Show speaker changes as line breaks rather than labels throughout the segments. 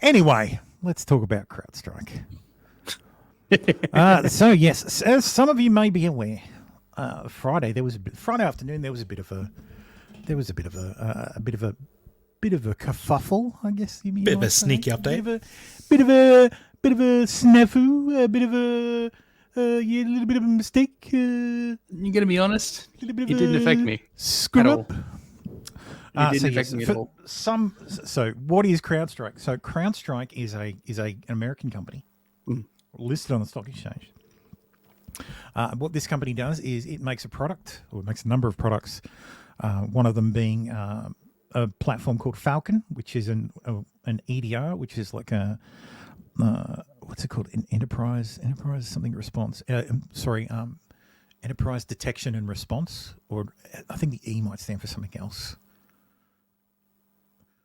Anyway, let's talk about CrowdStrike. So yes, as some of you may be aware, Friday afternoon there was a bit of a kerfuffle, I guess.
Bit of a sneaky update.
Bit of a snafu, a bit of a little bit of a mistake.
You're gonna be honest. It didn't affect me.
Screw up.
It didn't affect me at all.
So what is CrowdStrike? So CrowdStrike is an American company listed on the stock exchange. What this company does is it makes a product, or it makes a number of products. One of them being a platform called Falcon, which is an EDR, which is like a what's it called? An enterprise something response. Enterprise detection and response, or I think the E might stand for something else.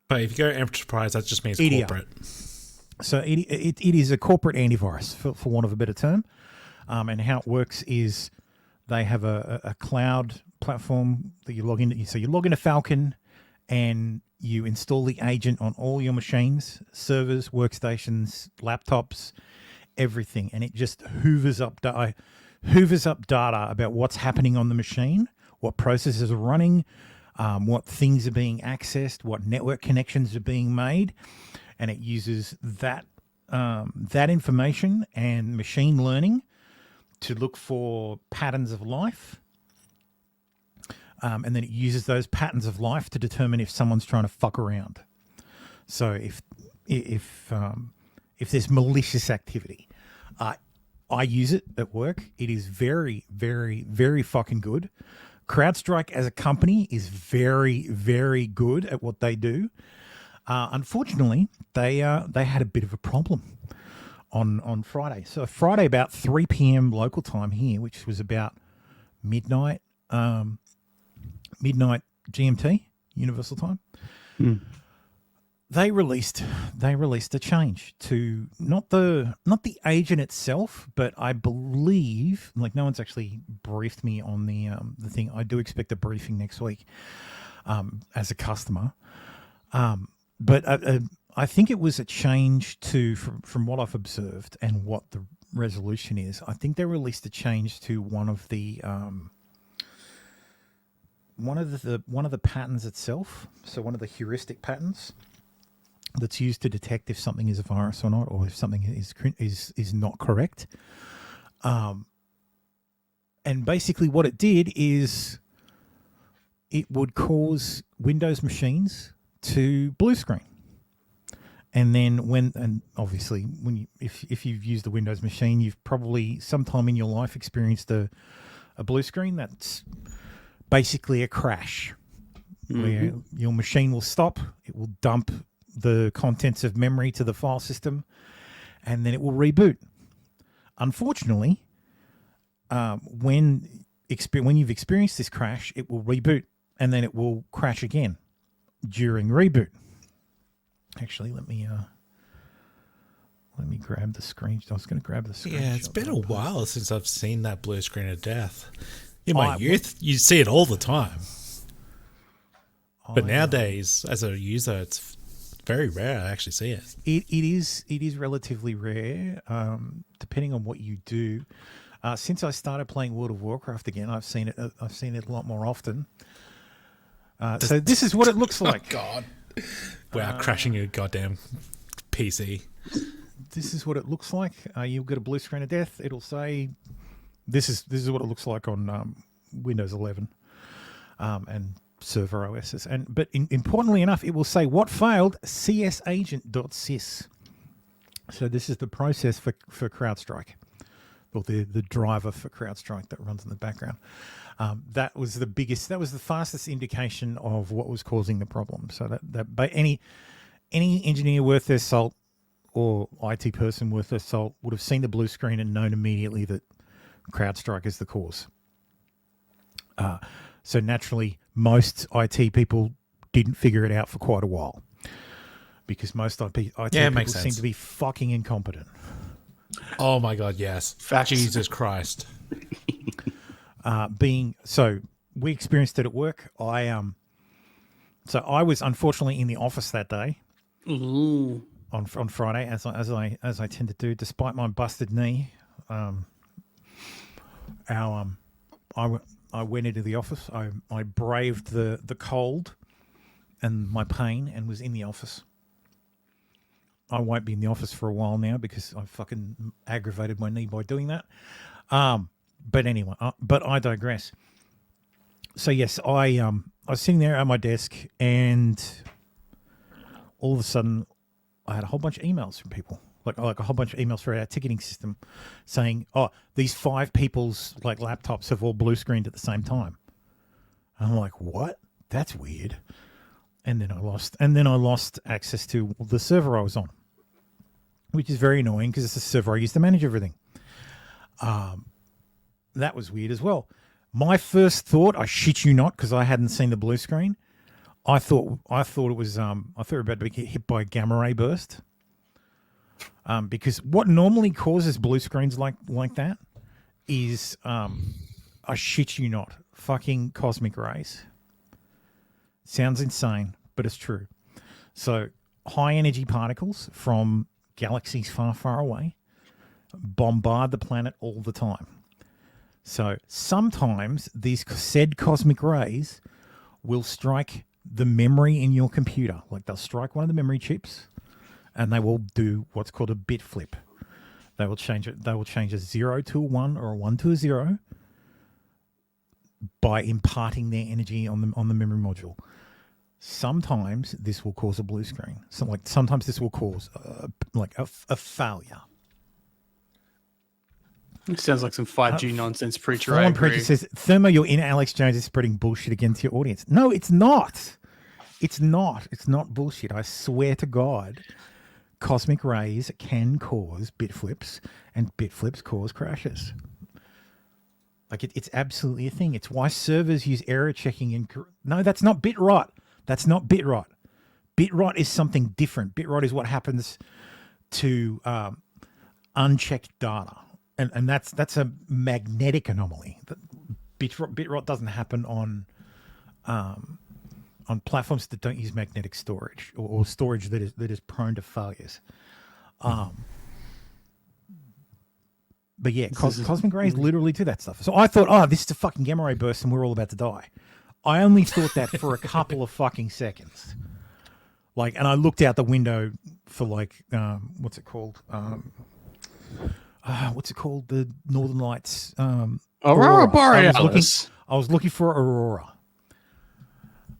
But if you go enterprise, that just means
EDR.
corporate.
So it is a corporate antivirus, for want of a better term. And how it works is they have a cloud platform that you log into. So you log into Falcon and you install the agent on all your machines, servers, workstations, laptops, everything. And it just hoovers up data about what's happening on the machine, what processes are running, what things are being accessed, what network connections are being made. And it uses that information and machine learning to look for patterns of life, and then it uses those patterns of life to determine if someone's trying to fuck around. So if there's malicious activity, I use it at work. It is very, very, very fucking good. CrowdStrike as a company is very, very good at what they do. Unfortunately, they had a bit of a problem on Friday. So Friday about 3 p.m. local time here, which was about midnight GMT, Universal Time. They released a change to not the agent itself, but I believe, like, no one's actually briefed me on the thing. I do expect a briefing next week as a customer. But I think it was a change to, from what I've observed and what the resolution is, I think they released a change to one of the patterns itself. So one of the heuristic patterns that's used to detect if something is a virus or not, or if something is not correct. And basically what it did is it would cause Windows machines to blue screen. And then obviously if you've used a Windows machine, you've probably sometime in your life experienced a blue screen. That's basically a crash where your machine will stop, it will dump the contents of memory to the file system, and then it will reboot. Unfortunately, when you've experienced this crash, it will reboot and then it will crash again during reboot. Actually, let me grab the screen. I was going to grab the screen.
Yeah, it's been a while since I've seen that blue screen of death. In my youth, you see it all the time. But nowadays, as a user, it's very rare I actually see it.
It is relatively rare, depending on what you do. Since I started playing World of Warcraft again, I've seen it a lot more often. So this is what it looks like.
Oh, God. Wow, crashing your goddamn PC.
This is what it looks like. You'll get a blue screen of death. It'll say, this is what it looks like on Windows 11 and server OSs. But importantly enough, it will say what failed, csagent.sys. So this is the process for CrowdStrike, or the driver for CrowdStrike that runs in the background. That was the fastest indication of what was causing the problem. So that by any engineer worth their salt or IT person worth their salt would have seen the blue screen and known immediately that CrowdStrike is the cause. So naturally, most IT people didn't figure it out for quite a while, because most IT people seem to be fucking incompetent.
Oh my God, yes.
Facts.
Jesus Christ.
We experienced it at work. I was unfortunately in the office that day,
Ooh.
on Friday, as I tend to do, despite my busted knee. I went into the office. I braved the cold and my pain and was in the office. I won't be in the office for a while now because I fucking aggravated my knee by doing that. But anyway, but I digress. So yes, I was sitting there at my desk and all of a sudden I had a whole bunch of emails from people. Like a whole bunch of emails for our ticketing system saying, oh, these 5 people's like laptops have all blue screened at the same time. And I'm like, what? That's weird. And then I lost access to the server I was on, which is very annoying because it's a server I use to manage everything. That was weird as well. My first thought, I shit you not, because I hadn't seen the blue screen. I thought it was we were about to get hit by a gamma ray burst. Because what normally causes blue screens like that is, I shit you not, fucking cosmic rays. Sounds insane, but it's true. So high energy particles from galaxies far, far away bombard the planet all the time. So sometimes these said cosmic rays will strike the memory in your computer. Like they'll strike one of the memory chips and they will do what's called a bit flip. They will change it. They will change a 0 to a 1 or a 1 to a 0 by imparting their energy on the memory module. Sometimes this will cause a blue screen. So sometimes this will cause a failure.
It sounds like some 5G nonsense, preacher.
Fallen Preacher says, Thermo, you're in. Alex Jones is spreading bullshit against your audience. No, it's not. It's not. It's not bullshit. I swear to God, cosmic rays can cause bit flips, and bit flips cause crashes. Like it's absolutely a thing. It's why servers use error checking. No, that's not bit rot. That's not bit rot. Bit rot is something different. Bit rot is what happens to unchecked data. And that's a magnetic anomaly. Bit rot doesn't happen on platforms that don't use magnetic storage or storage that is prone to failures. But yeah, cosmic rays literally do that stuff. So I thought, oh, this is a fucking gamma ray burst and we're all about to die. I only thought that for a couple of fucking seconds. And I looked out the window for what's it called? What's it called? The Northern Lights.
Aurora Borealis.
I was looking for Aurora.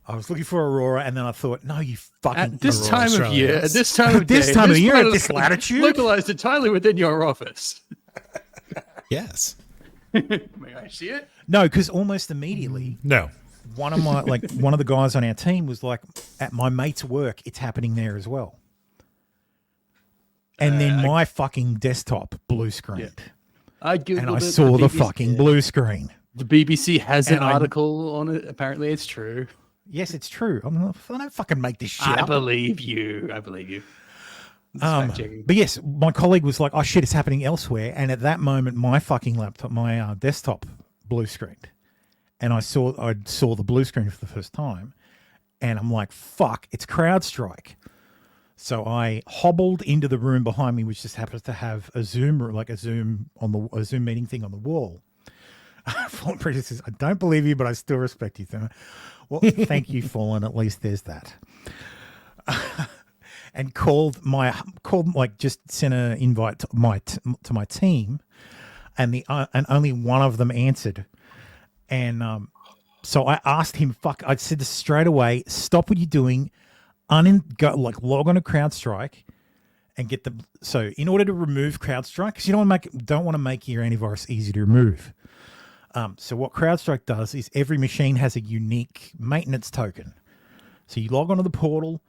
And then I thought, no, you fucking.
At this
Aurora,
time
Australia.
of year, at this time of day,
this time of year, at this latitude,
localized entirely within your office.
Yes.
May I see it?
No, because almost immediately,
No.
one of the guys on our team was like, at my mate's work, it's happening there as well. And then my fucking desktop blue screened.
Yeah. I googled
and I
it,
saw the
BBC
fucking blue screen.
The BBC has an
And
article on it. Apparently, it's true.
Yes, it's true. I don't fucking make this shit
I
up.
believe you.
But yes, my colleague was like, oh shit, it's happening elsewhere. And at that moment, my fucking laptop, my desktop blue screened. And I saw the blue screen for the first time. And I'm like, fuck, it's CrowdStrike. So I hobbled into the room behind me, which just happens to have a Zoom meeting thing on the wall. Fallen Preacher says, I don't believe you, but I still respect you, Thermo. Well, thank you, Fallen. At least there's that. And just sent an invite to my team, and only one of them answered. And so I asked him, I said this straight away, stop what you're doing, log on to CrowdStrike and get so in order to remove CrowdStrike, because you don't want to make your antivirus easy to remove. So what CrowdStrike does is every machine has a unique maintenance token. So you log onto the portal,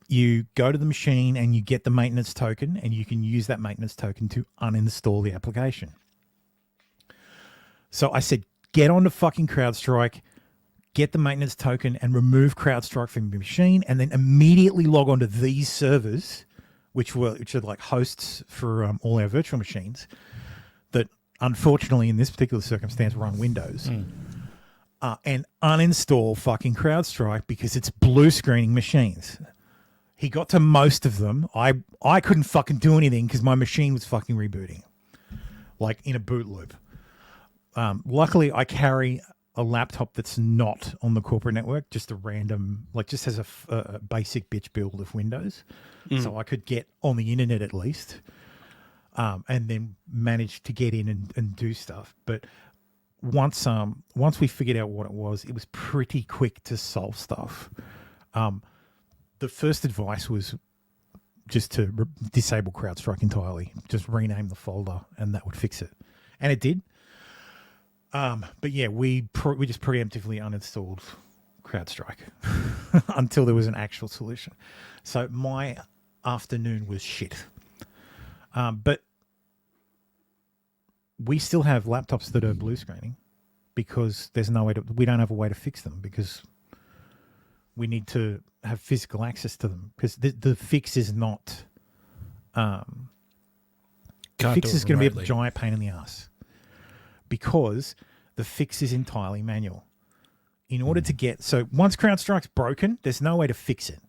you go to the machine and you get the maintenance token, and you can use that maintenance token to uninstall the application. So I said, get onto fucking CrowdStrike, get the maintenance token and remove CrowdStrike from your machine, and then immediately log onto these servers, which are like hosts for all our virtual machines that unfortunately in this particular circumstance run Windows, and uninstall fucking CrowdStrike because it's blue screening machines. He got to most of them. I couldn't fucking do anything because my machine was fucking rebooting, like in a boot loop. Luckily, I carry a laptop that's not on the corporate network, just a random, like just has a basic bitch build of Windows. So I could get on the internet at least, and then manage to get in and do stuff. But once we figured out what it was pretty quick to solve stuff. The first advice was just to disable CrowdStrike entirely. Just rename the folder, and that would fix it. And it did. But yeah, we just preemptively uninstalled CrowdStrike until there was an actual solution. So my afternoon was shit. But we still have laptops that are blue screening because there's no way we don't have a way to fix them because we need to have physical access to them because the fix is not. The fix is going to be a giant pain in the ass because the fix is entirely manual. In order to get once CrowdStrike's broken, there's no way to fix it.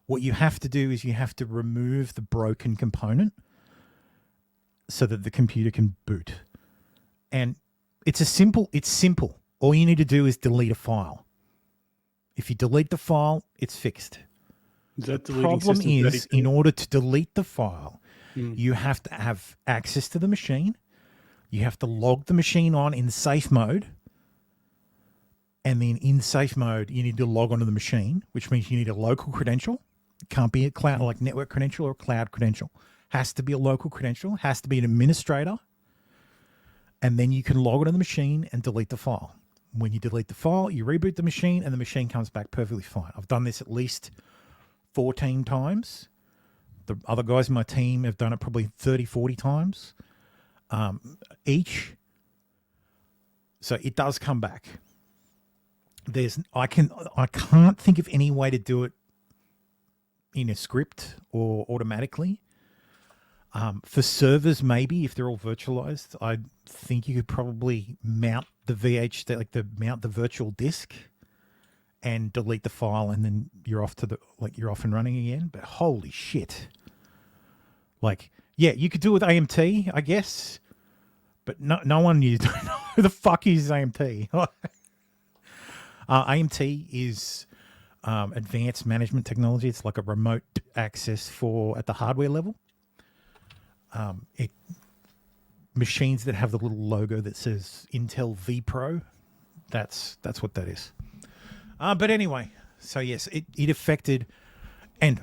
What you have to do is you have to remove the broken component so that the computer can boot. And it's simple. All you need to do is delete a file. If you delete the file, it's fixed. The problem is, in order to delete the file, you have to have access to the machine. You have to log the machine on in safe mode. And then in safe mode, you need to log onto the machine, which means you need a local credential. It can't be a cloud, like network credential or cloud credential. Has to be a local credential. Has to be an administrator. And then you can log onto the machine and delete the file. When you delete the file, you reboot the machine and the machine comes back perfectly fine. I've done this at least 14 times. The other guys in my team have done it probably 30, 40 times each. So it does come back. I can't think of any way to do it in a script or automatically. For servers, maybe if they're all virtualized, I think you could probably mount the mount the virtual disk and delete the file, and then you're off and running again. But holy shit! Like, yeah, you could do it with AMT, I guess, but no one knew. Don't know who the fuck is AMT. AMT is advanced management technology. It's like a remote access at the hardware level. Machines that have the little logo that says Intel vPro, that's what that is. But anyway, so yes, it affected, and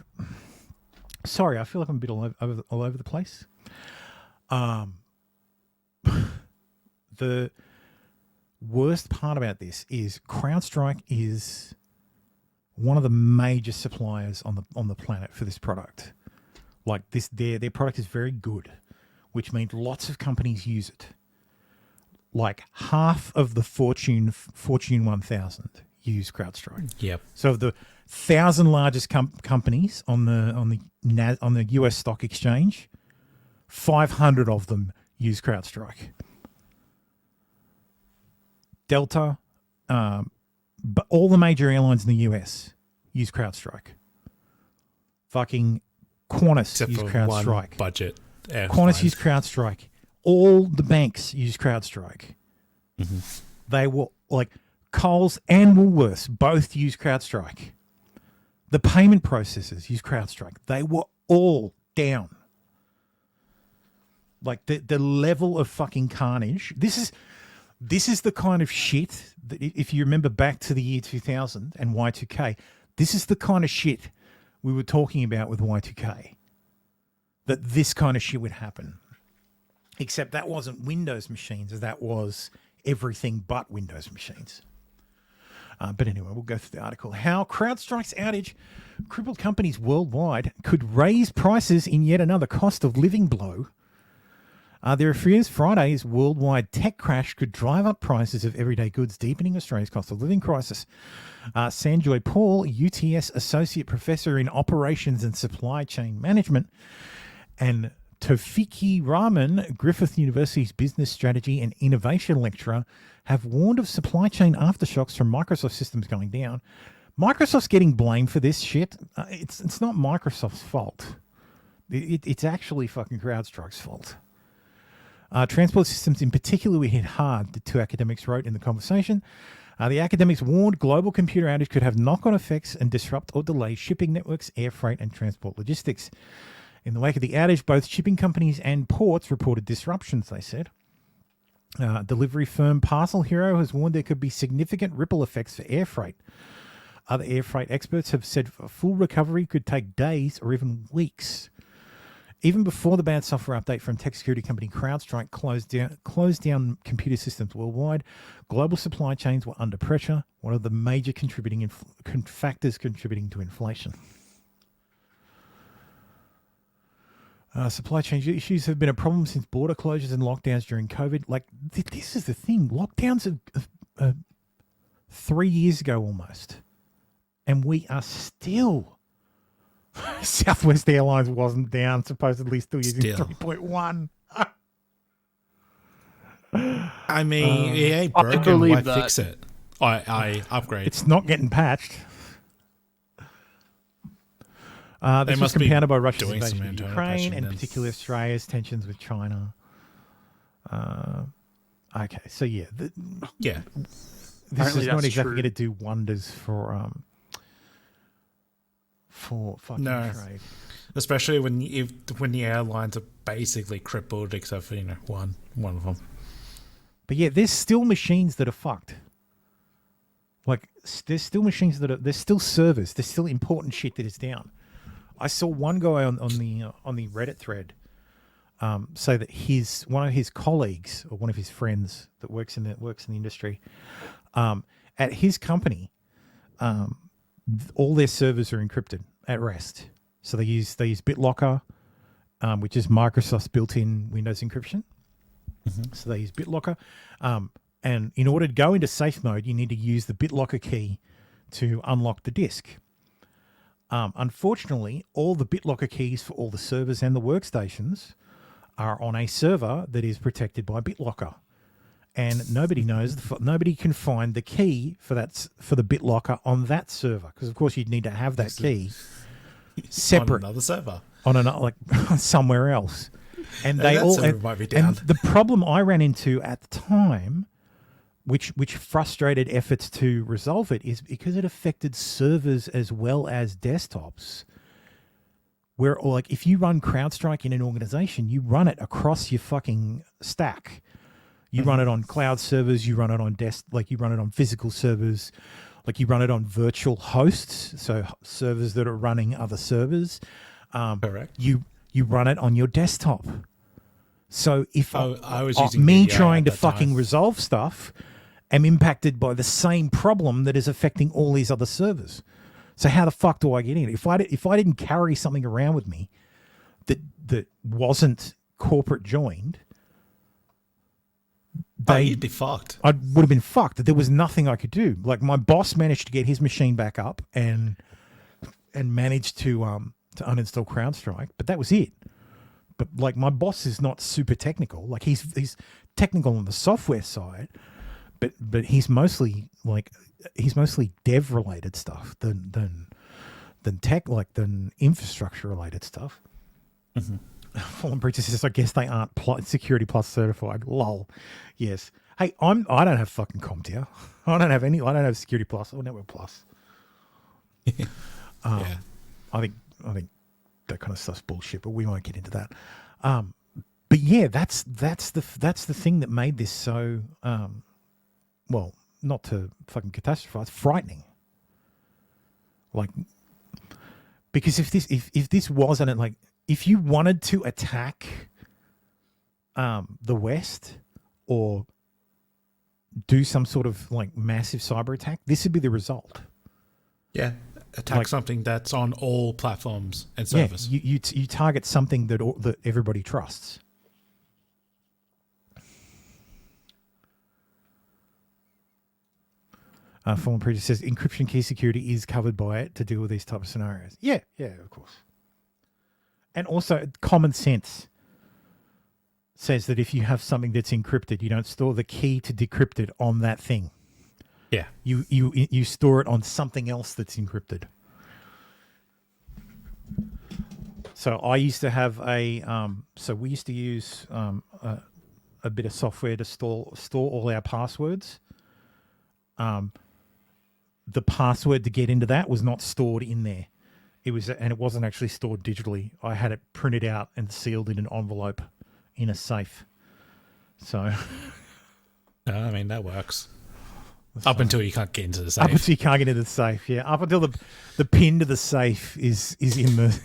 sorry, I feel like I'm a bit all over the place. The worst part about this is CrowdStrike is one of the major suppliers on the planet for this product. Like this, their product is very good, which means lots of companies use it. Like half of the Fortune 1000 use CrowdStrike.
Yep.
So of the 1,000 largest companies on the US stock exchange, 500 of them use CrowdStrike. Delta, but all the major airlines in the US use CrowdStrike. Fucking Qantas use CrowdStrike.
Budget.
Qantas use CrowdStrike. All the banks use CrowdStrike. Mm-hmm. They were like Coles and Woolworths both use CrowdStrike. The payment processors use CrowdStrike. They were all down. Like the level of fucking carnage. This is the kind of shit that, if you remember back to the year 2000 and Y2K, this is the kind of shit we were talking about with Y2K. That this kind of shit would happen. Except that wasn't Windows machines. That was everything but Windows machines. But anyway, we'll go through the article. How CrowdStrike's outage crippled companies worldwide could raise prices in yet another cost of living blow. There are fears Friday's worldwide tech crash could drive up prices of everyday goods, deepening Australia's cost of living crisis. Sanjoy Paul, UTS Associate Professor in Operations and Supply Chain Management, and Tofiki Rahman, Griffith University's Business Strategy and Innovation Lecturer, have warned of supply chain aftershocks from Microsoft systems going down, Microsoft's getting blamed for this shit. It's not Microsoft's fault. It's actually fucking CrowdStrike's fault. Transport systems in particular were hit hard, the two academics wrote in the conversation. The academics warned global computer outage could have knock-on effects and disrupt or delay shipping networks, air freight, and transport logistics. In the wake of the outage, both shipping companies and ports reported disruptions, they said. Delivery firm Parcel Hero has warned there could be significant ripple effects for air freight. Other air freight experts have said a full recovery could take days or even weeks. Even before the bad software update from tech security company CrowdStrike closed down computer systems worldwide, global supply chains were under pressure, one of the major factors contributing to inflation. Supply chain issues have been a problem since border closures and lockdowns during COVID. Like, this is the thing. Lockdowns are 3 years ago almost. And we are still... Southwest Airlines wasn't down, supposedly still using 3.1.
I mean, it ain't broken. Why fix it? I upgrade.
It's not getting patched. This was compounded by Russia's invasion of Ukraine, and particularly Australia's tensions with China. Okay, so yeah. This is not exactly going to do wonders for fucking trade.
Especially when the airlines are basically crippled, except for one of them.
But yeah, there's still machines that are fucked. Like, there's still machines that are... There's still servers. There's still important shit that is down. I saw one guy on the Reddit thread say that one of his colleagues or one of his friends that works in the industry at his company, all their servers are encrypted at rest. So they use BitLocker, which is Microsoft's built-in Windows encryption. Mm-hmm. So they use BitLocker, and in order to go into safe mode, you need to use the BitLocker key to unlock the disk. Unfortunately, all the BitLocker keys for all the servers and the workstations are on a server that is protected by BitLocker, and nobody can find the key for the BitLocker on that server, because of course you'd need to have that key separate
on another server,
somewhere else, and
might be down.
And the problem I ran into at the time, which frustrated efforts to resolve it, is because it affected servers as well as desktops. Where, like, if you run CrowdStrike in an organization, you run it across your fucking stack. You run it on cloud servers, you run it on you run it on physical servers, like you run it on virtual hosts, so servers that are running other servers.
Correct.
You run it on your desktop. So if
I was using
me trying to fucking resolve stuff, am impacted by the same problem that is affecting all these other servers. So how the fuck do I get in? If I didn't carry something around with me that wasn't corporate joined,
you'd be fucked.
I would have been fucked. There was nothing I could do. Like, my boss managed to get his machine back up and managed to uninstall CrowdStrike, but that was it. But like, my boss is not super technical. Like, he's technical on the software side, but he's mostly dev related stuff than infrastructure related stuff. Mm-hmm. Fallen Preacher says, I guess they aren't Security Plus certified. Lol. Yes. Hey, I don't have fucking CompTIA. I don't have Security Plus or Network Plus.
Yeah.
I think that kind of stuff's bullshit, but we won't get into that. But yeah, that's the thing that made this so well, not to fucking catastrophize, frightening. Like, because if this wasn't, like, if you wanted to attack the West or do some sort of like massive cyber attack, this would be the result.
Yeah, attack something that's on all platforms and servers.
Yeah, you target something that everybody trusts. Fallen Preacher says encryption key security is covered by it to deal with these type of scenarios. Yeah, of course. And also, common sense says that if you have something that's encrypted, you don't store the key to decrypt it on that thing.
Yeah.
You store it on something else that's encrypted. So I used to have so we used to use a bit of software to store all our passwords. The password to get into that was not stored in there. It wasn't actually stored digitally. I had it printed out and sealed in an envelope in a safe. So,
I mean, that works. Up until you can't get into the
up
safe.
until you can't get into the safe, yeah. Up until the pin to the safe is in the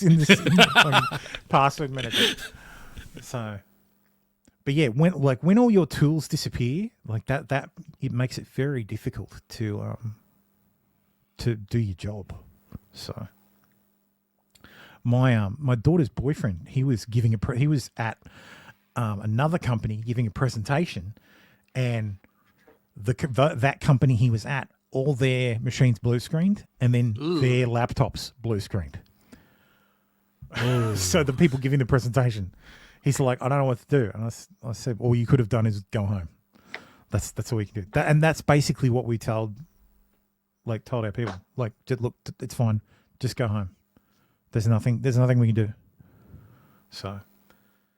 in the password manager. So, but yeah, when all your tools disappear, like that it makes it very difficult to do your job. So, my daughter's boyfriend, he was at another company giving a presentation, and that company he was at, all their machines blue screened, and then their laptops blue screened. So the people giving the presentation, he's like, I don't know what to do. And I said, all you could have done is go home. That's all you can do. And that's basically what we told our people. Like, just look, it's fine. Just go home. There's nothing we can do. So,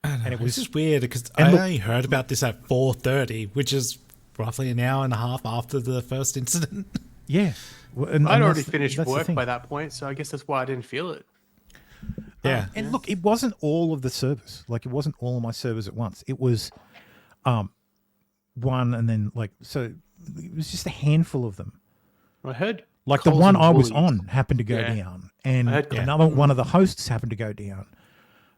and it was just weird because I only heard about this at 4:30, which is roughly an hour and a half after the first incident.
Yeah.
I'd already finished work by that point, so I guess that's why I didn't feel it.
Yeah.
And look, it wasn't all of the servers. Like, it wasn't all of my servers at once. It was one, and then so it was just a handful of them.
I heard
like the one I was on happened to go down, and another one of the hosts happened to go down.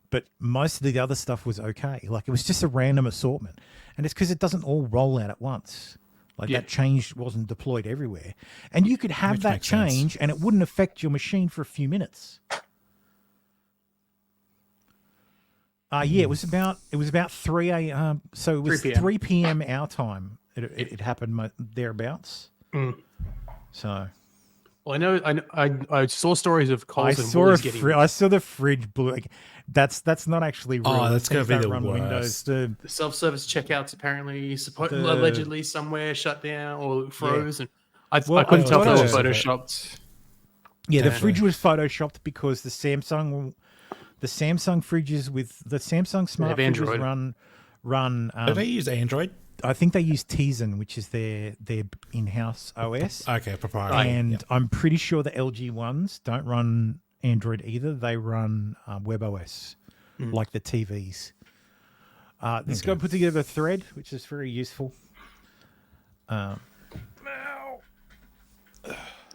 But most of the other stuff was okay. Like, it was just a random assortment. And it's because it doesn't all roll out at once. Like, that change wasn't deployed everywhere. And you could have that change and it wouldn't affect your machine for a few minutes. It was about 3 a.m. So it was 3 p.m. our time. It happened thereabouts. So,
well, I saw stories of Coles and Woolies getting.
I saw the fridge blue. Like, that's not actually real.
Oh, that's going to be the worst.
Windows. The self-service checkouts apparently allegedly somewhere shut down or froze, and I couldn't tell if it was photoshopped.
Yeah, the fridge was photoshopped because the Samsung fridges with the Samsung smart fridges run.
Do they use Android?
I think they use Tizen, which is their in-house OS.
Okay, proprietary.
And I'm pretty sure the LG ones don't run Android either. They run WebOS, like the TVs. This guy put together a thread, which is very useful.
You're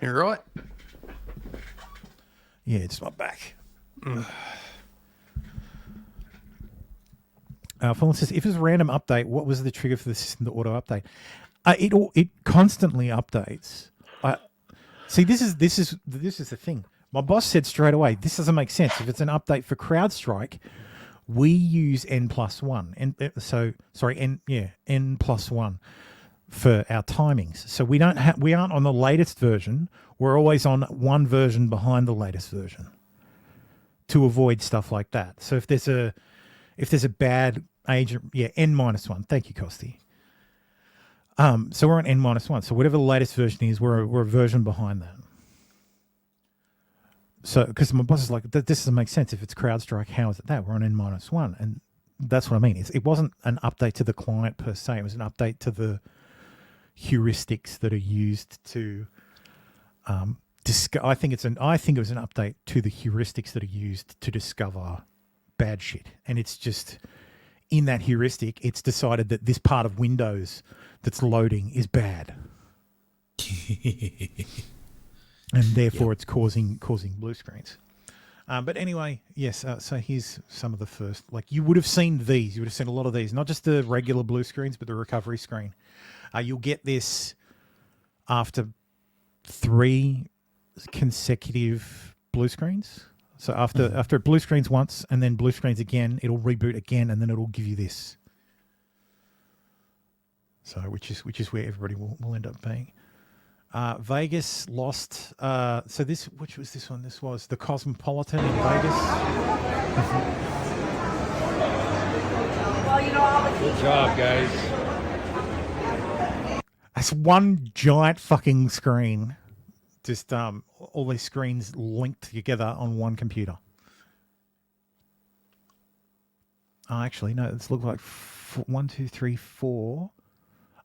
right.
Yeah, it's my back. Philip says, if it's a random update, what was the trigger for the system to auto update? It constantly updates. See, this is the thing. My boss said straight away, this doesn't make sense. If it's an update for CrowdStrike, we use N+1. N+1 for our timings. So we aren't on the latest version. We're always on one version behind the latest version to avoid stuff like that. So if there's a bad agent, N-1. Thank you, Costi. So we're on N-1. So whatever the latest version is, we're a version behind that. So, because my boss is like, this doesn't make sense. If it's CrowdStrike, how is it that? We're on N-1. And that's what I mean. It wasn't an update to the client per se. It was an update to the heuristics that are used to I think it was an update to the heuristics that are used to discover bad shit. And it's just, in that heuristic, it's decided that this part of Windows that's loading is bad. And therefore it's causing blue screens. But anyway, yes, so here's some of the first. Like, you would have seen these. You would have seen a lot of these. Not just the regular blue screens, but the recovery screen. You'll get this after 3 consecutive blue screens. So after it blue screens once and then blue screens again, it'll reboot again and then it'll give you this. So which is where everybody will end up being. Vegas lost. So which was this one? This was the Cosmopolitan in Vegas.
Good job, guys.
It's one giant fucking screen. Just all these screens linked together on one computer. Oh, actually, no. This looks like 1, 2, 3, 4.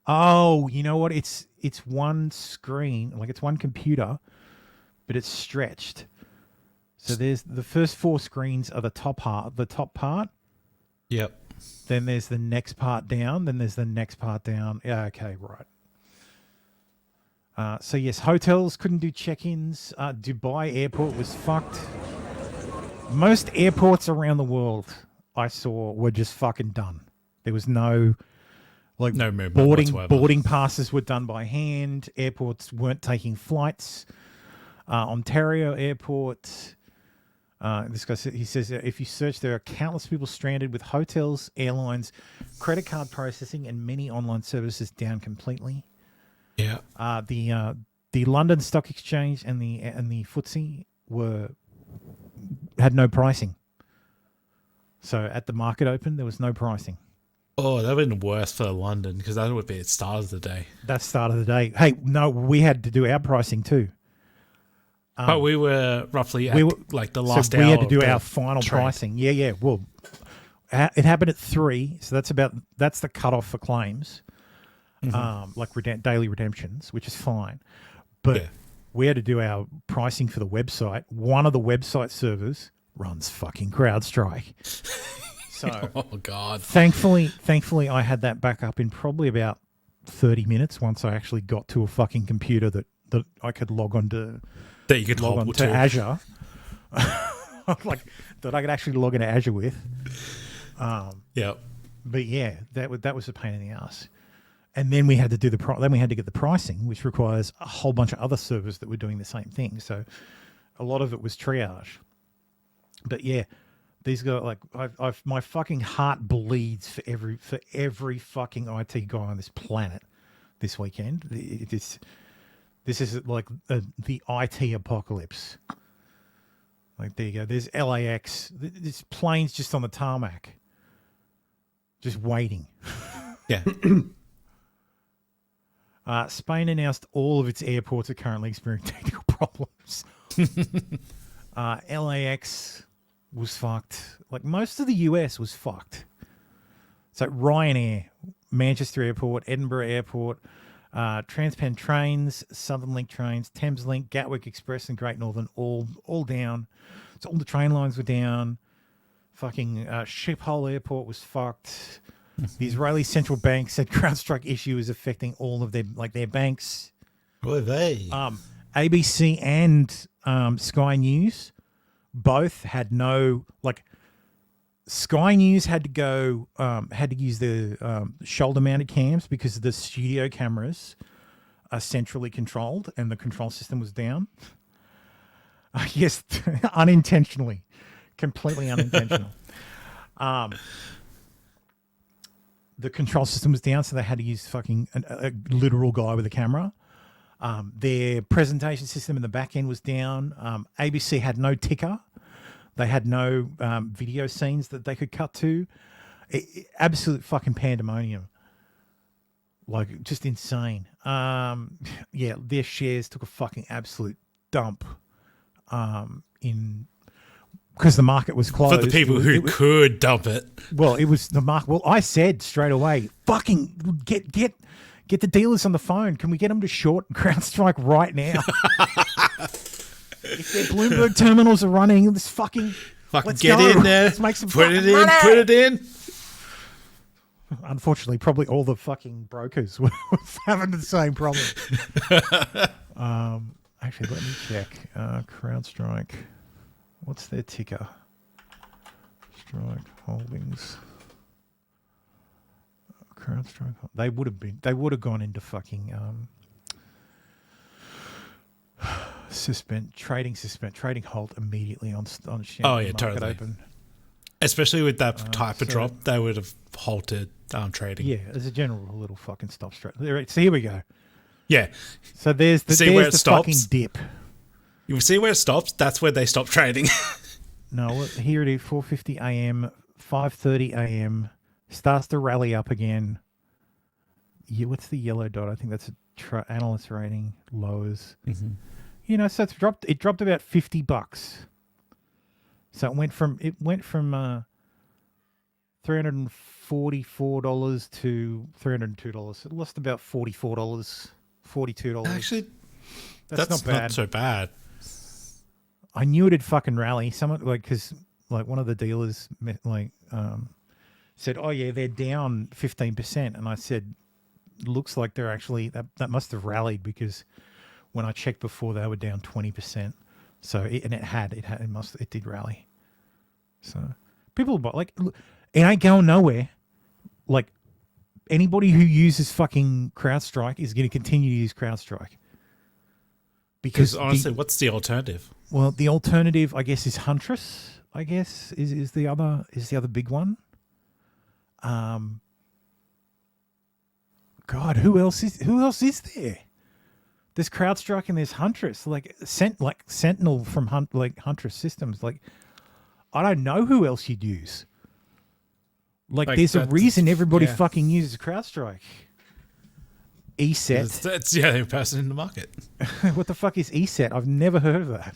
Oh, you know what? It's one screen, like it's one computer, but it's stretched. So there's the first 4 screens are the top part.
Yep.
Then there's the next part down. Then there's the next part down. Yeah, okay, right. So yes, hotels couldn't do check-ins. Dubai airport was fucked. Most airports around the world I saw were just fucking done. There was no
movement
boarding passes were done by hand. Airports weren't taking flights. Ontario airport. This guy he says if you search, there are countless people stranded with hotels, airlines, credit card processing, and many online services down completely.
Yeah.
The London Stock Exchange and the FTSE had no pricing. So at the market open, there was no pricing.
Oh, that would have been worse for London because that would be at the start of the day.
That start of the day. Hey, no, we had to do our pricing too.
But we were roughly at the last hour.
We had to do our final pricing. Yeah. Well, it happened at 3, so that's the cutoff for claims, like daily redemptions, which is fine. But we had to do our pricing for the website. One of the website servers runs fucking CrowdStrike. So,
oh god!
Thankfully, I had that back up in probably about 30 minutes once I actually got to a fucking computer that I could log on to.
That you could
log on to Azure, like that I could actually log into Azure with.
Yeah.
But yeah, that was a pain in the ass. And then we had to do then we had to get the pricing, which requires a whole bunch of other servers that were doing the same thing. So a lot of it was triage. But yeah, these guys my fucking heart bleeds for every fucking IT guy on this planet this weekend. This is like the IT apocalypse. Like, there you go. There's LAX. There's planes just on the tarmac. Just waiting.
Yeah.
Spain announced all of its airports are currently experiencing technical problems. LAX was fucked. Like, most of the US was fucked. So Ryanair, Manchester Airport, Edinburgh Airport, Transpan trains, Southern Link trains, Thameslink, Gatwick Express, and Great Northern all down. So all the train lines were down. Fucking Schiphol Airport was fucked. The Israeli central bank said CrowdStrike issue is affecting all of their banks.
What are they?
ABC and Sky News both had no Sky News had to use the shoulder-mounted cams because the studio cameras are centrally controlled and the control system was down. Yes, unintentionally, completely unintentional. The control system was down, so they had to use fucking a literal guy with a camera. Their presentation system in the back end was down. ABC had no ticker. They had no video scenes that they could cut to. Absolute fucking pandemonium. Like, just insane. Yeah, their shares took a fucking absolute dump because the market was closed.
For the people who could dump it.
Well, it was the market. Well, I said straight away, fucking get the dealers on the phone. Can we get them to short CrowdStrike right now? If their Bloomberg terminals are running, let's fucking let's
get
go.
in there.
Let's make some
put it in.
money.
Put it in.
Unfortunately, probably all the fucking brokers were having the same problem. Actually, let me check. CrowdStrike. What's their ticker? Strike Holdings. CrowdStrike. They would have gone into fucking trading halt immediately on Shanghai.
Oh yeah, totally. Open. Especially with that type of drop, they would have halted trading.
Yeah, as a general rule, it'll fucking stop straight. So here we go.
Yeah.
So there's the fucking dip.
You see where it stops? That's where they stop trading.
No, here it is, 4:50 a.m., 5:30 a.m. Starts to rally up again. Yeah, what's the yellow dot? I think that's analyst rating lowers.
Mm-hmm.
You know, so it dropped about $50. So it went from $344 to $302. It lost about $44, $42.
Actually,
that's not bad.
Not so bad.
I knew it'd fucking rally. Someone because one of the dealers said, "Oh yeah, they're down 15%," and I said, "Looks like they're actually that must have rallied because when I checked before, they were down 20%. So it did rally. So people it ain't going nowhere. Like anybody who uses fucking CrowdStrike is going to continue to use CrowdStrike.
Because honestly, what's the alternative?
Well, the alternative, I guess, is Huntress. I guess is the other big one. God, who else is there? There's CrowdStrike and there's Huntress, Sentinel from Huntress Systems. Like, I don't know who else you'd use. There's a reason everybody fucking uses CrowdStrike. ESET.
That's the only person in the market.
What the fuck is ESET? I've never heard of that.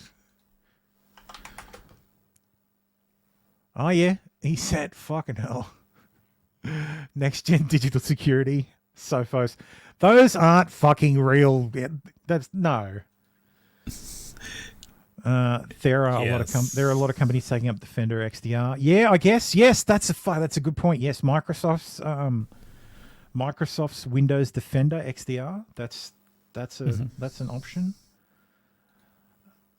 Oh yeah, ESET. Fucking hell. Next Gen Digital Security. Sophos. Those aren't fucking real. That's no. There are a lot of companies taking up Defender XDR. Yeah, I guess. Yes, that's a good point. Yes, Microsoft's Windows Defender XDR. That's an option.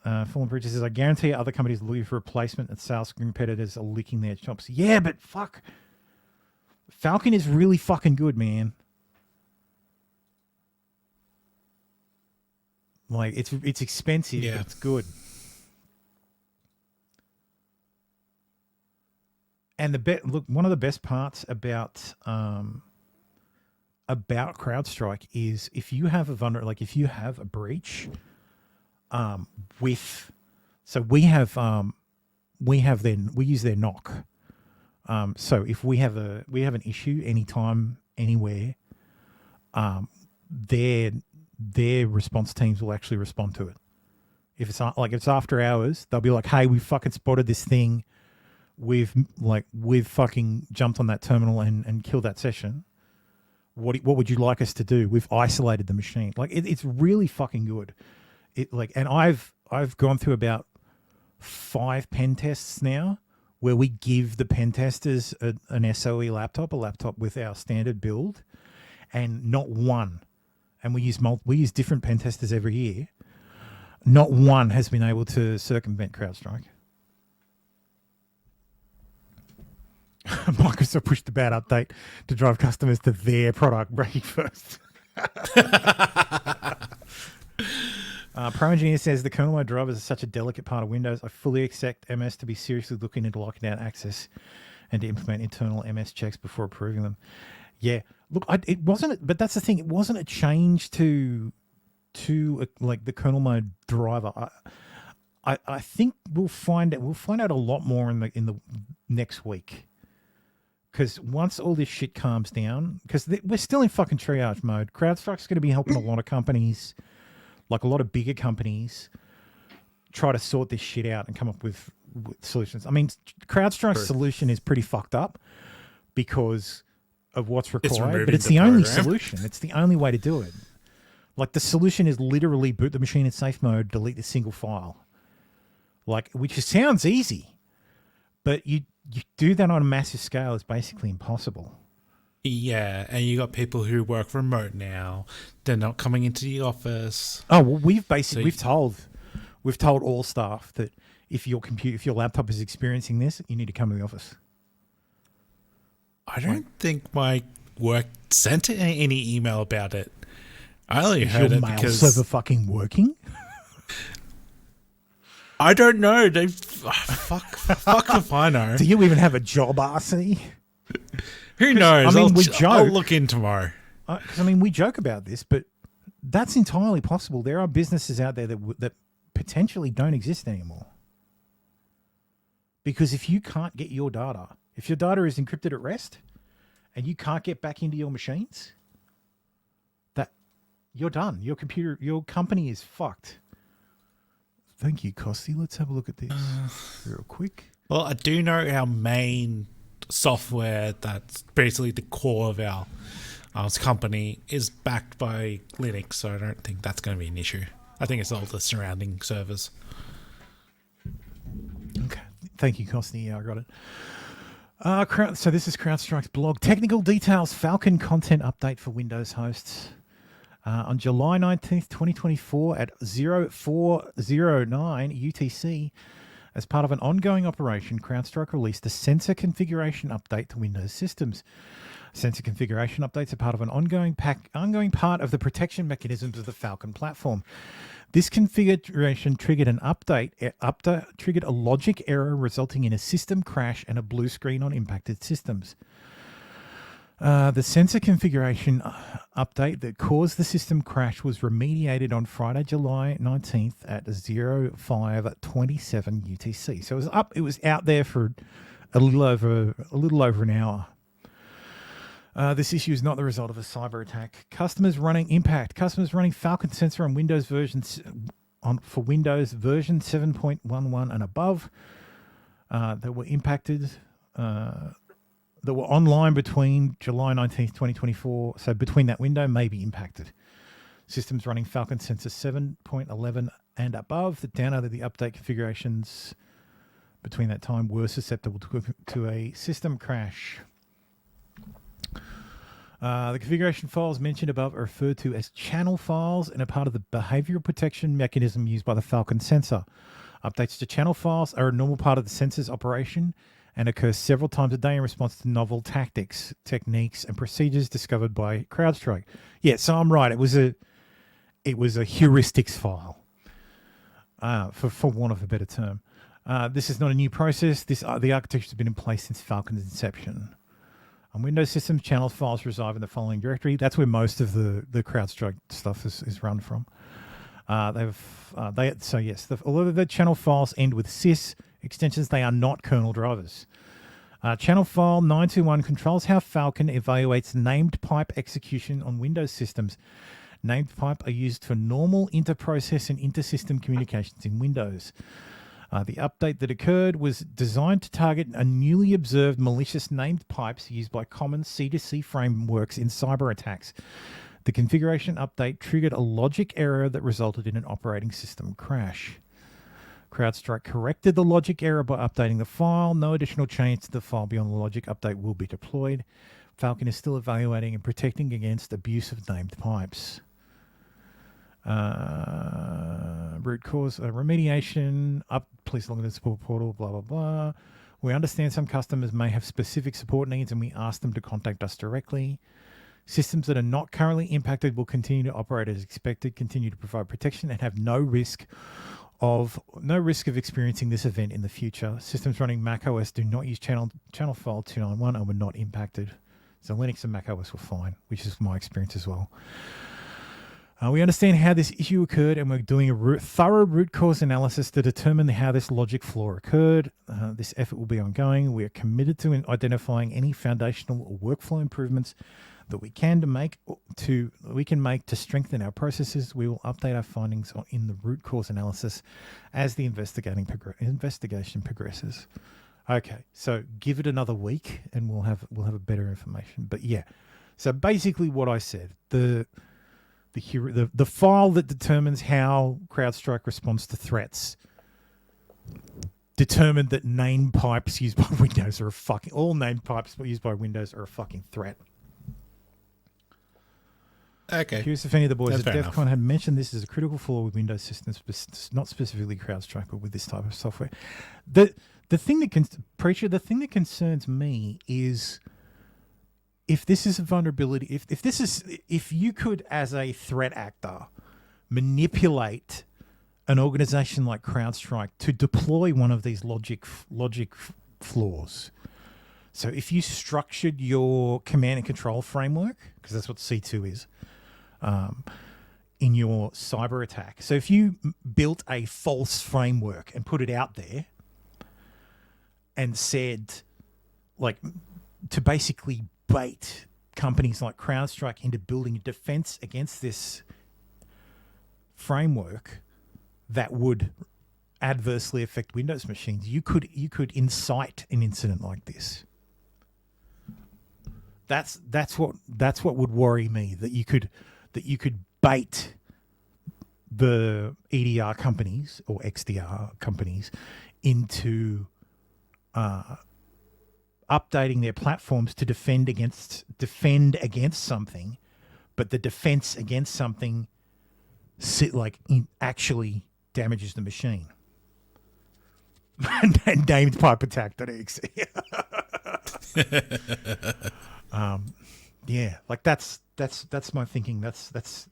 Fallen Bridge says, I guarantee other companies are looking for replacement and sales competitors are licking their chops. Yeah, but fuck. Falcon is really fucking good, man. It's expensive, but it's good. And one of the best parts about CrowdStrike is if you have a breach, we use their knock. So if we have an issue anytime, anywhere, their response teams will actually respond to it. If it's after hours, they'll be like, "Hey, we fucking spotted this thing. We've fucking jumped on that terminal and killed that session. What would you like us to do? We've isolated the machine." It's really fucking good. And I've gone through about 5 pen tests now where we give the pen testers an SOE laptop, a laptop with our standard build, and not one. And we use different pen testers every year. Not one has been able to circumvent CrowdStrike. Microsoft pushed the bad update to drive customers to their product breaking first. Pro Engineer says the kernel mode drivers are such a delicate part of Windows. I fully expect MS to be seriously looking into locking down access and to implement internal MS checks before approving them. Yeah, look, it wasn't, but that's the thing. It wasn't a change to the kernel mode driver. I think we'll find out a lot more in the next week. Because once all this shit calms down, because we're still in fucking triage mode. CrowdStrike's going to be helping a lot of companies, like a lot of bigger companies, try to sort this shit out and come up with solutions. I mean, CrowdStrike's solution is pretty fucked up because of what's required, but it's the only solution. It's the only way to do it. The solution is literally boot the machine in safe mode, delete the single file. Which sounds easy, but you do that on a massive scale is basically impossible.
Yeah, and you got people who work remote now. They're not coming into the office.
Oh, well, we've told all staff that if your laptop is experiencing this, you need to come to the office.
I don't think my work sent any email about it. I only heard it because...
Is your mail server fucking working?
I don't know. Fuck if I know.
Do you even have a job, RC?
Who knows?
We joke.
I'll look in tomorrow.
Because we joke about this, but that's entirely possible. There are businesses out there that potentially don't exist anymore. Because if you can't get your data, if your data is encrypted at rest, and you can't get back into your machines, You're done. Your company is fucked. Thank you, Costi. Let's have a look at this real quick.
Well, I do know our main software that's basically the core of our company is backed by Linux, so I don't think that's going to be an issue. I think it's all the surrounding servers.
Okay. Thank you, Costi. Yeah, I got it. So this is CrowdStrike's blog. Technical details, Falcon content update for Windows hosts. On July 19th, 2024 at 0409 UTC, as part of an ongoing operation, CrowdStrike released a sensor configuration update to Windows systems. Sensor configuration updates are part of an ongoing part of the protection mechanisms of the Falcon platform. This configuration triggered an triggered a logic error resulting in a system crash and a blue screen on impacted systems. The sensor configuration update that caused the system crash was remediated on Friday, July 19th at 0527 UTC. So it was out there for a little over an hour. This issue is not the result of a cyber attack. Customers running Falcon sensor on Windows for Windows version 7.11 and above that were impacted. That were online between July 19th, 2024, so between that window, may be impacted. Systems running Falcon Sensor 7.11 and above that downloaded the update configurations between that time were susceptible to a system crash. The configuration files mentioned above are referred to as channel files and are part of the behavioral protection mechanism used by the Falcon sensor. Updates to channel files are a normal part of the sensor's operation and occurs several times a day in response to novel tactics, techniques, and procedures discovered by CrowdStrike. Yeah, so I'm right. It was a heuristics file, for want of a better term. This is not a new process. The architecture has been in place since Falcon's inception. On Windows systems, channel files reside in the following directory. That's where most of the CrowdStrike stuff is run from. Although the channel files end with sys extensions, they are not kernel drivers. Channel file 921 controls how Falcon evaluates named pipe execution on Windows systems. Named pipe are used for normal inter-process and inter-system communications in Windows. The update that occurred was designed to target a newly observed malicious named pipes used by common C2C frameworks in cyber attacks. The configuration update triggered a logic error that resulted in an operating system crash. CrowdStrike corrected the logic error by updating the file. No additional change to the file beyond the logic update will be deployed. Falcon is still evaluating and protecting against abuse of named pipes. Root cause remediation. Please log into the support portal, blah, blah, blah. We understand some customers may have specific support needs and we ask them to contact us directly. Systems that are not currently impacted will continue to operate as expected, continue to provide protection, and have no risk of experiencing this event in the future. Systems running macOS do not use channel file 291 and were not impacted. So Linux and macOS were fine, which is my experience as well. We understand how this issue occurred, and we're doing a thorough root cause analysis to determine how this logic flaw occurred. This effort will be ongoing. We are committed to identifying any foundational or workflow improvements that we can make to strengthen our processes. We will update our findings in the root cause analysis as the investigation progresses. Okay, so give it another week, and we'll have a better information. But yeah, so basically what I said, the file that determines how CrowdStrike responds to threats determined that named pipes used by Windows are all named pipes used by Windows are a fucking threat.
Okay.
Curious if any of the boys
That's
at
fair
DEF CON had mentioned this as a critical flaw with Windows systems, but not specifically CrowdStrike, but with this type of software. The thing that concerns me is if this is a vulnerability, if you could, as a threat actor, manipulate an organization like CrowdStrike to deploy one of these logic flaws. So if you structured your command and control framework, because that's what C2 is, in your cyber attack. So if you built a false framework and put it out there and said, like, to basically bait companies like CrowdStrike into building a defense against this framework that would adversely affect Windows machines, you could incite an incident like this. That's what would worry me, that you could bait the EDR companies or XDR companies into updating their platforms to defend against something, but the defense against something actually damages the machine. And named pipe-attack.exe. Yeah, like that's my thinking. That's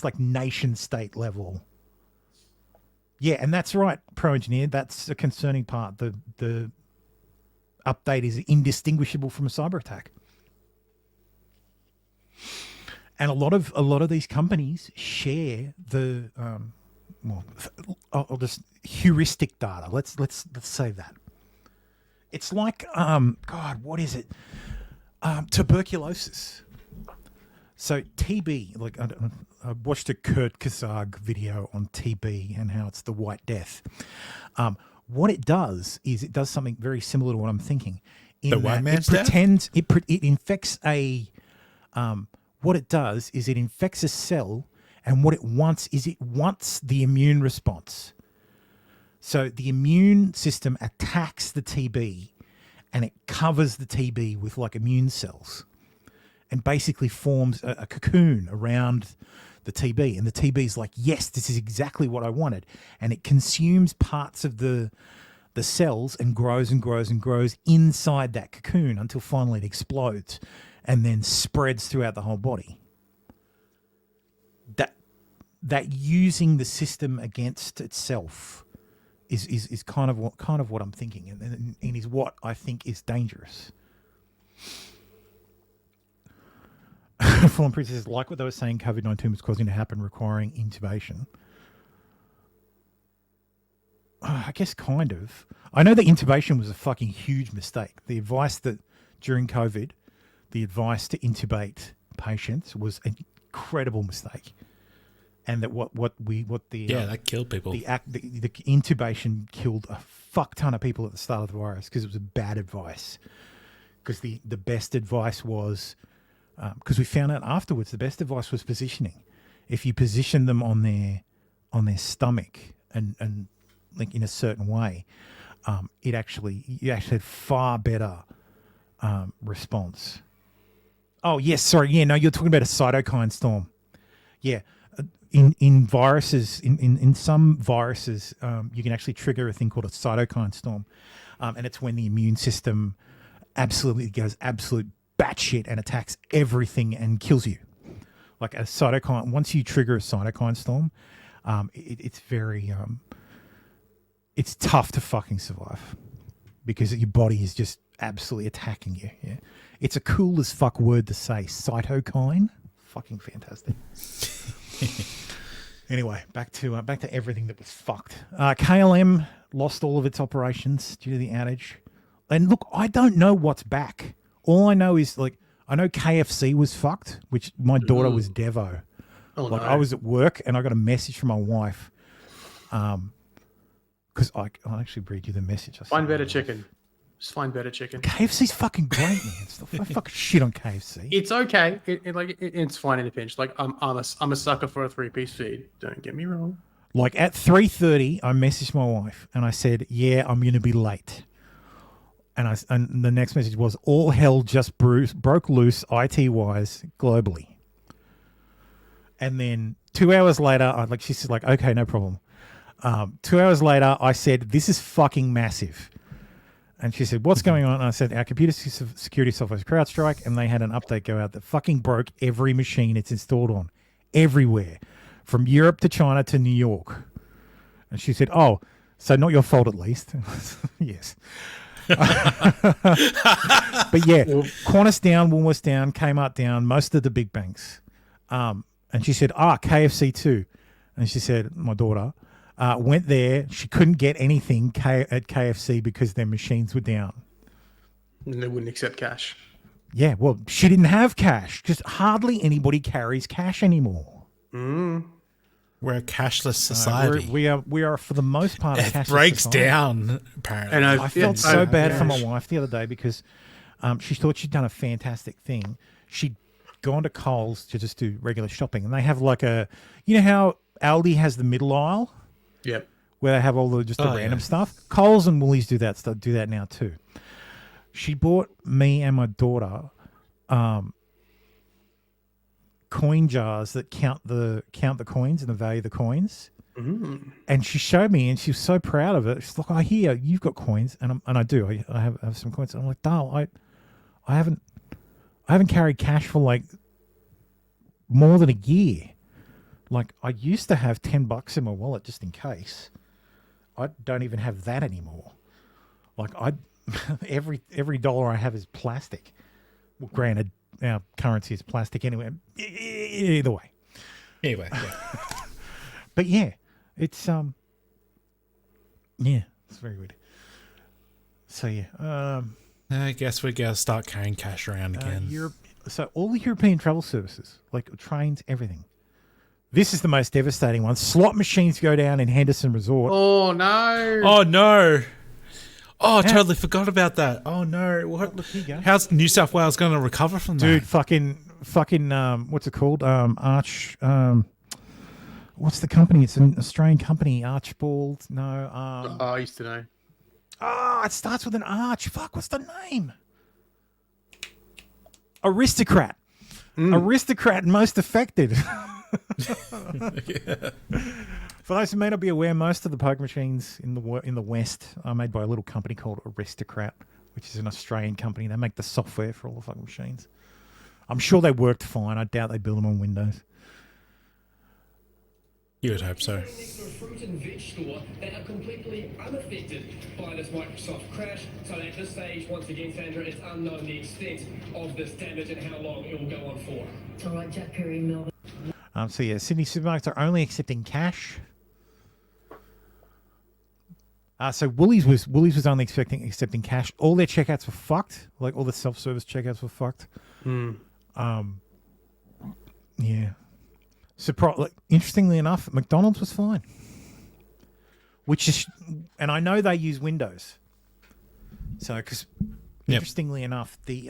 like nation state level. Yeah, and that's right, Pro Engineer. That's a concerning part. The update is indistinguishable from a cyber attack. And a lot of these companies share the I'll just heuristic data. Let's say that. It's like God, what is it? Tuberculosis. So TB, like I watched a Kurt Kasag video on TB and how it's the White Death. What it does is it does something very similar to what I'm thinking.
The white man's
death? It infects a. What it does is it infects a cell, and what it wants is the immune response. So the immune system attacks the TB, and it covers the TB with like immune cells, and basically forms a cocoon around the TB. And the TB is like, yes, this is exactly what I wanted, and it consumes parts of the cells and grows and grows and grows inside that cocoon until finally it explodes and then spreads throughout the whole body. That using the system against itself is kind of what I'm thinking, and is what I think is dangerous. Fallen Princess says, like what they were saying, COVID-19 was causing to happen, requiring intubation. I guess kind of. I know that intubation was a fucking huge mistake. The advice that during COVID, the advice to intubate patients was an incredible mistake, and that
that killed people.
The intubation killed a fuck ton of people at the start of the virus because it was a bad advice. Because the best advice was, because we found out afterwards, the best advice was positioning. If you position them on their stomach and like in a certain way, you actually had far better response. Oh yes, sorry, yeah, no, you're talking about a cytokine storm. Yeah, in viruses, in some viruses, you can actually trigger a thing called a cytokine storm, and it's when the immune system absolutely goes absolute batshit and attacks everything and kills you. Like a cytokine, once you trigger a cytokine storm, it's very it's tough to fucking survive because your body is just absolutely attacking you. Yeah, it's a cool as fuck word to say, cytokine. Fucking fantastic. Anyway, back to everything that was fucked. KLM lost all of its operations due to the outage. And look, I don't know what's back. All I know is, like, I know KFC was fucked, which my daughter was Devo.
Oh,
like,
no.
I was at work and I got a message from my wife. Because I'll actually read you the message.
Find better chicken. Just find better chicken.
KFC's fucking great, man. I fucking shit on KFC.
It's okay. It's fine in a pinch. Like I'm a sucker for a 3-piece feed. Don't get me wrong.
Like at 3:30, I messaged my wife and I said, "Yeah, I'm going to be late." And the next message was, "All hell just broke loose IT-wise globally." And then 2 hours later, she said, like, "Okay, no problem." 2 hours later, I said, "This is fucking massive." And she said, "What's going on?" And I said, "Our computer security software is CrowdStrike, and they had an update go out that fucking broke every machine it's installed on, everywhere, from Europe to China to New York." And she said, "Oh, so not your fault at least." Yes. But yeah, Qantas down, Woolworths down, Kmart down, most of the big banks. And she said, KFC too. And she said, my daughter went there. She couldn't get anything at KFC because their machines were down.
And they wouldn't accept cash.
Yeah, well, she didn't have cash. Just hardly anybody carries cash anymore.
We're a cashless society.
We are for the most part a
it
cashless
breaks
society.
down, apparently.
And
I felt so bad for my wife the other day because she thought she'd done a fantastic thing. She'd gone to Coles to just do regular shopping, and they have like you know how Aldi has the middle aisle,
Yep.
where they have all the random stuff. Coles and Woolies do that now too. She bought me and my daughter coin jars that count the coins and the value of the coins.
Mm.
And she showed me, and she was so proud of it. She's like, "Oh, here, you've got coins," and I do. I have some coins. And I'm like, "Darl, I haven't carried cash for like more than a year. Like I used to have $10 in my wallet just in case. I don't even have that anymore. Like every dollar I have is plastic. Well, granted, our currency is plastic anyway. Either way.
Anyway, yeah.
But yeah, it's it's very weird. So yeah,
I guess we're going to start carrying cash around again.
So all the European travel services, like trains, everything. This is the most devastating one. Slot machines go down in Henderson Resort.
Oh no!
Oh no! Oh, I totally forgot about that. Oh no! What?
Look, here you go.
How's New South Wales going to recover from that?
Dude, fucking, what's it called? Arch. What's the company? It's an Australian company. Archibald. No.
I used to know.
It starts with an arch. Fuck, what's the name? Aristocrat. Aristocrat most affected. For those who may not be aware, most of the poker machines in the West are made by a little company called Aristocrat, which is an Australian company. They make the software for all the fucking machines. I'm sure they worked fine. I doubt they build them on Windows.
You would hope so.
Next to a fruit and veg store that are completely unaffected by this Microsoft crash. So at this stage, once again, Sandra, it's unknown the extent of this damage and how long it will go on for.
All right, Jack Perry, Melbourne.
So yeah, Sydney supermarkets are only accepting cash. So Woolies was only accepting cash. All their checkouts were fucked. Like all the self-service checkouts were fucked. Yeah. Interestingly enough, McDonald's was fine. And I know they use Windows. So, because interestingly enough, the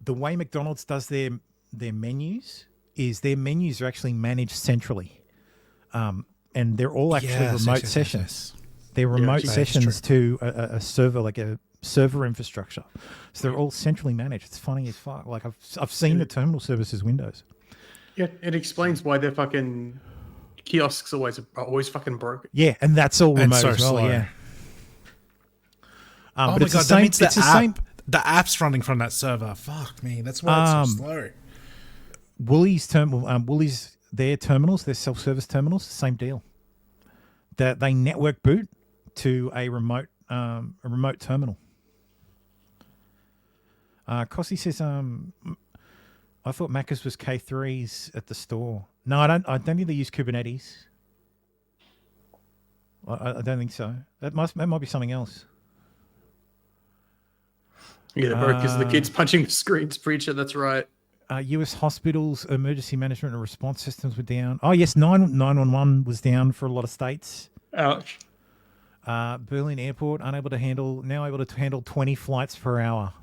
way McDonald's does their menus is their menus are actually managed centrally, and they're all actually remote sessions. They're remote sessions to a server, like a server infrastructure. So they're all centrally managed. It's funny as fuck. Like I've seen the terminal services Windows. Yeah,
it explains why their fucking kiosks are always fucking broken.
Yeah, and that's all remote
so
as well.
slow.
Yeah.
Oh
but
my
it's
god,
the same,
that means
it's the same.
the app's running from that server. Fuck me, that's why it's so slow.
Woolies their terminals, their self-service terminals, same deal. That they network boot to a remote terminal. Cossie says, I thought Macca's was K3s at the store. No, I don't think they use Kubernetes. I don't think so. That might be something else.
Yeah, because the kids punching the screens, preacher. That's right.
U.S. hospitals, emergency management and response systems were down. Oh yes, 911 was down for a lot of states.
Ouch.
Berlin Airport now able to handle 20 flights per hour.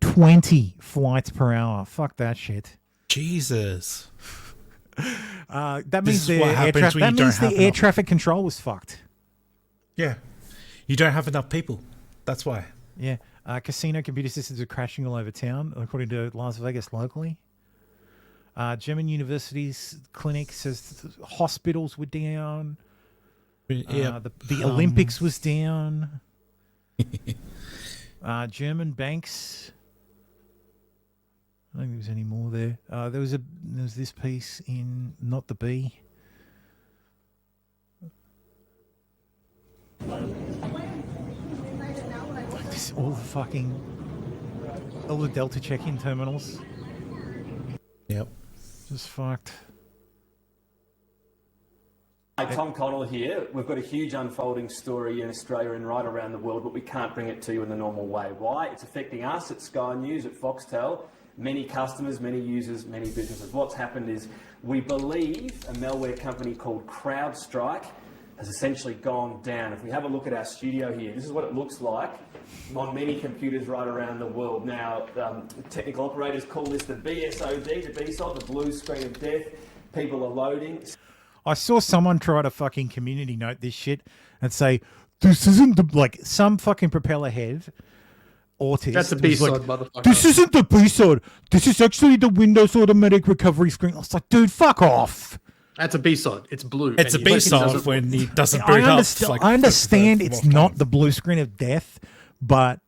20 flights per hour. Fuck that shit.
Jesus.
That means the air traffic control was fucked.
Yeah. You don't have enough people. That's why.
Yeah. Casino computer systems are crashing all over town, according to Las Vegas locally. German universities, clinics, hospitals were down. The Olympics was down. German banks. I don't think there was any more there. There was this piece in Not the Bee. All the Delta check-in terminals.
Yep.
Just fucked.
Hi, Tom Connell here. We've got a huge unfolding story in Australia and right around the world, but we can't bring it to you in the normal way. Why? It's affecting us at Sky News, at Foxtel. many customers, many users, many businesses. What's happened is we believe a malware company called CrowdStrike has essentially gone down. If we have a look at our studio here, this is what it looks like on many computers right around the world. Now, technical operators call this the BSOD, the BSOD, the blue screen of death. People are loading.
I saw someone try to fucking community note this shit and say, this isn't the, like, some fucking propeller head autist.
That's a
was
B-side,
like,
motherfucker.
this isn't the B-side. This is actually the Windows automatic recovery screen. I was like, dude, fuck off.
That's a B-side. It's blue.
It's a
and he
B-side
doesn't-
when he doesn't boot up.
I understand it's not the blue screen of death, but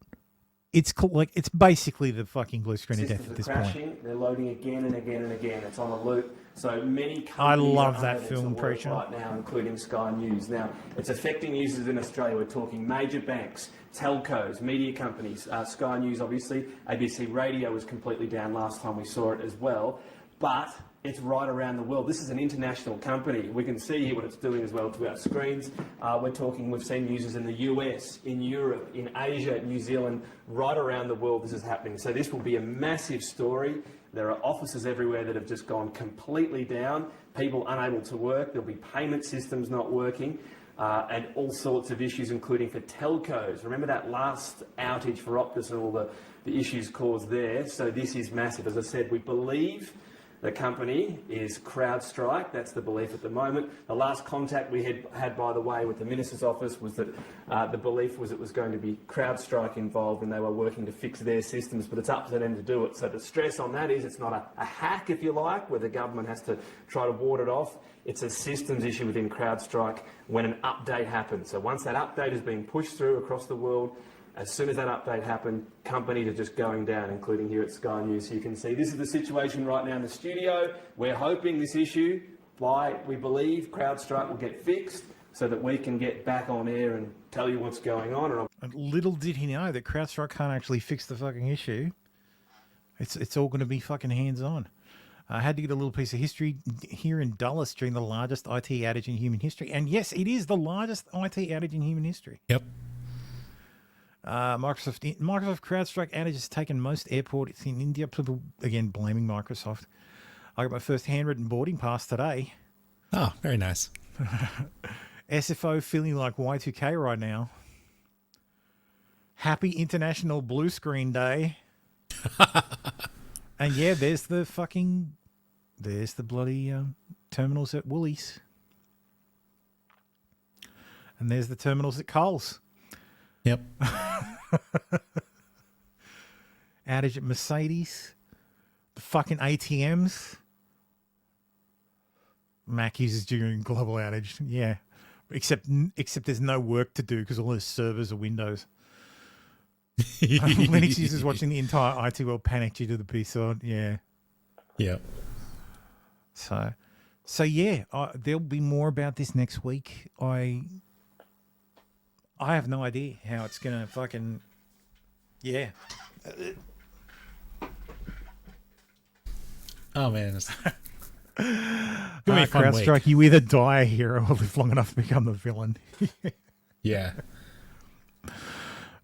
it's like it's basically the fucking blue screen of death at
Systems
this
are crashing.
point.
They're loading again and again and again. It's on a loop. So many companies
I love
are
that
under
film,
this alert
Preacher.
right now, including Sky News. Now, it's affecting users in Australia. We're talking major banks, telcos, media companies, Sky News, obviously. ABC Radio was completely down last time we saw it as well. But it's right around the world. This is an international company. We can see here what it's doing as well to our screens. We've seen users in the US, in Europe, in Asia, New Zealand, right around the world this is happening. So this will be a massive story. There are offices everywhere that have just gone completely down, people unable to work, there'll be payment systems not working, and all sorts of issues, including for telcos. Remember that last outage for Optus and all the issues caused there? So this is massive. As I said, we believe the company is CrowdStrike. That's the belief at the moment. The last contact we had, by the way, with the Minister's office was that the belief was it was going to be CrowdStrike involved and they were working to fix their systems, but it's up to them to do it. So the stress on that is it's not a hack, if you like, where the government has to try to ward it off. It's a systems issue within CrowdStrike when an update happens. So once that update is being pushed through across the world, as soon as that update happened, companies are just going down, including here at Sky News. So you can see this is the situation right now in the studio. We're hoping this issue, we believe CrowdStrike will get fixed so that we can get back on air and tell you what's going on.
And little did he know that CrowdStrike can't actually fix the fucking issue. It's all going to be fucking hands-on. I had to get a little piece of history here in Dulles during the largest IT outage in human history. And yes, it is the largest IT outage in human history.
Yep.
Microsoft CrowdStrike outage has taken most airports in India. People, again, blaming Microsoft. I got my first handwritten boarding pass today.
Oh, very nice.
SFO feeling like Y2K right now. Happy International Blue Screen Day. And yeah, there's the bloody terminals at Woolies. And there's the terminals at Coles.
Yep.
Outage at Mercedes. The fucking ATMs. Mac users during global outage. Yeah. Except there's no work to do because all those servers are Windows. Linux users watching the entire IT world panic due to the B-side. Yeah.
Yep.
So yeah, there'll be more about this next week. I have no idea how it's going to fucking... Yeah.
Oh, man. It's gonna be a fun
CrowdStrike,
week.
you either die a hero or live long enough to become the villain.
Yeah.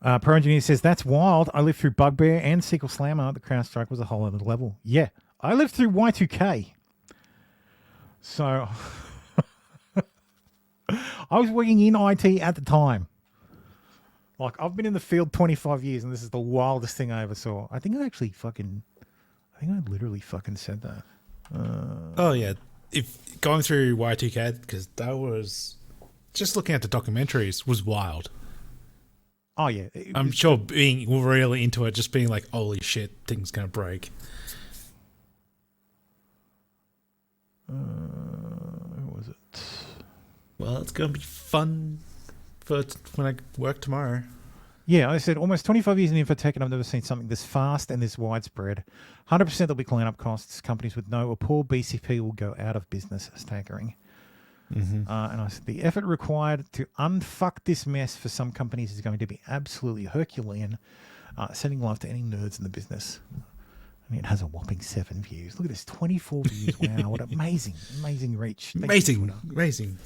Pro Engineer says, that's wild. I lived through Bugbear and SQL Slammer. The CrowdStrike was a whole other level. Yeah. I lived through Y2K. So... I was working in IT at the time. Like, I've been in the field 25 years, and this is the wildest thing I ever saw. I think I literally fucking said that.
Oh, yeah. If going through Y2K, because that was... Just looking at the documentaries was wild.
Oh, yeah.
I'm sure being really into it, just being like, holy shit, things going to break.
Who was it?
Well, it's going to be fun for when I work tomorrow.
Yeah, I said almost 25 years in infotech, and I've never seen something this fast and this widespread. 100% there'll be cleanup costs. Companies with no or poor BCP will go out of business. Staggering. Mm-hmm. And I said the effort required to unfuck this mess for some companies is going to be absolutely Herculean. Sending love to any nerds in the business. I mean, it has a whopping 7 views. Look at this, 24 views. Wow, what amazing reach.
Amazing.